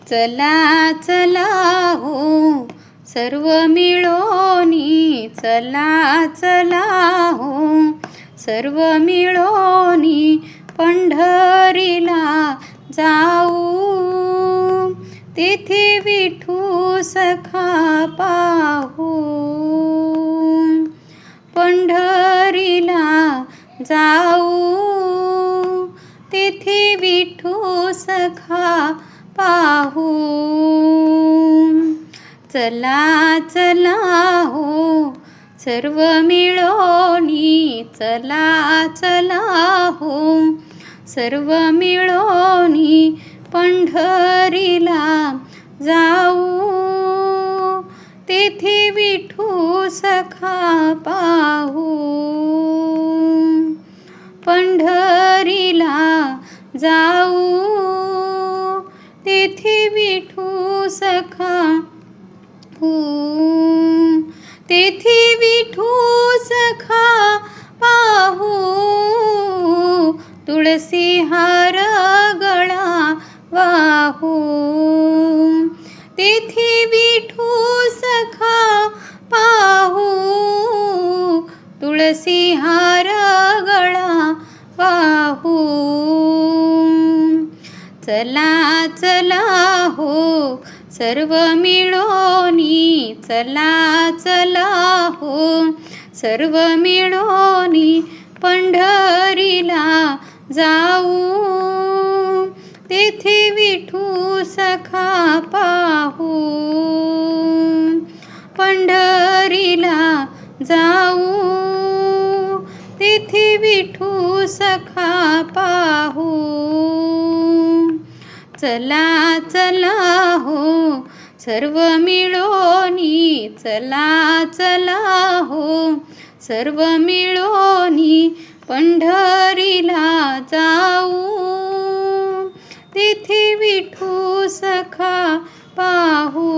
चला चला हो सर्व मिळोनी, चला चला हो सर्व मिळोनी पंढरीला जाऊ, तेथे विठू सखा पाहू. पंढरीला जाऊ, तेथे विठू सखा पाहू. चला चला हो सर्व मिळोनी, चला चला हो सर्व मिळोनी पंढरीला जाऊ, तेथे विठू सखा पाहू. पंढरीला जाऊ, तेथे विठू सखा पाहू. तेथे विठू सखा पाहू, तुळसी हार गळा वाहू. तेथे विठू सखा पाहू, तुळसी हार गळा वाहू. चला चला हो सर्व मिळोनी, चला चला हो सर्व मिळोनी पंढरीला जाऊ, तेथे विठू सखा पाहू. पंढरीला जाऊ, तेथे विठू सखा पाहू. चला चला हो सर्व मिळोनी, चला चला हो सर्व मिळोनी पंढरीला जाऊ, तेथे विठू सखा पाहू.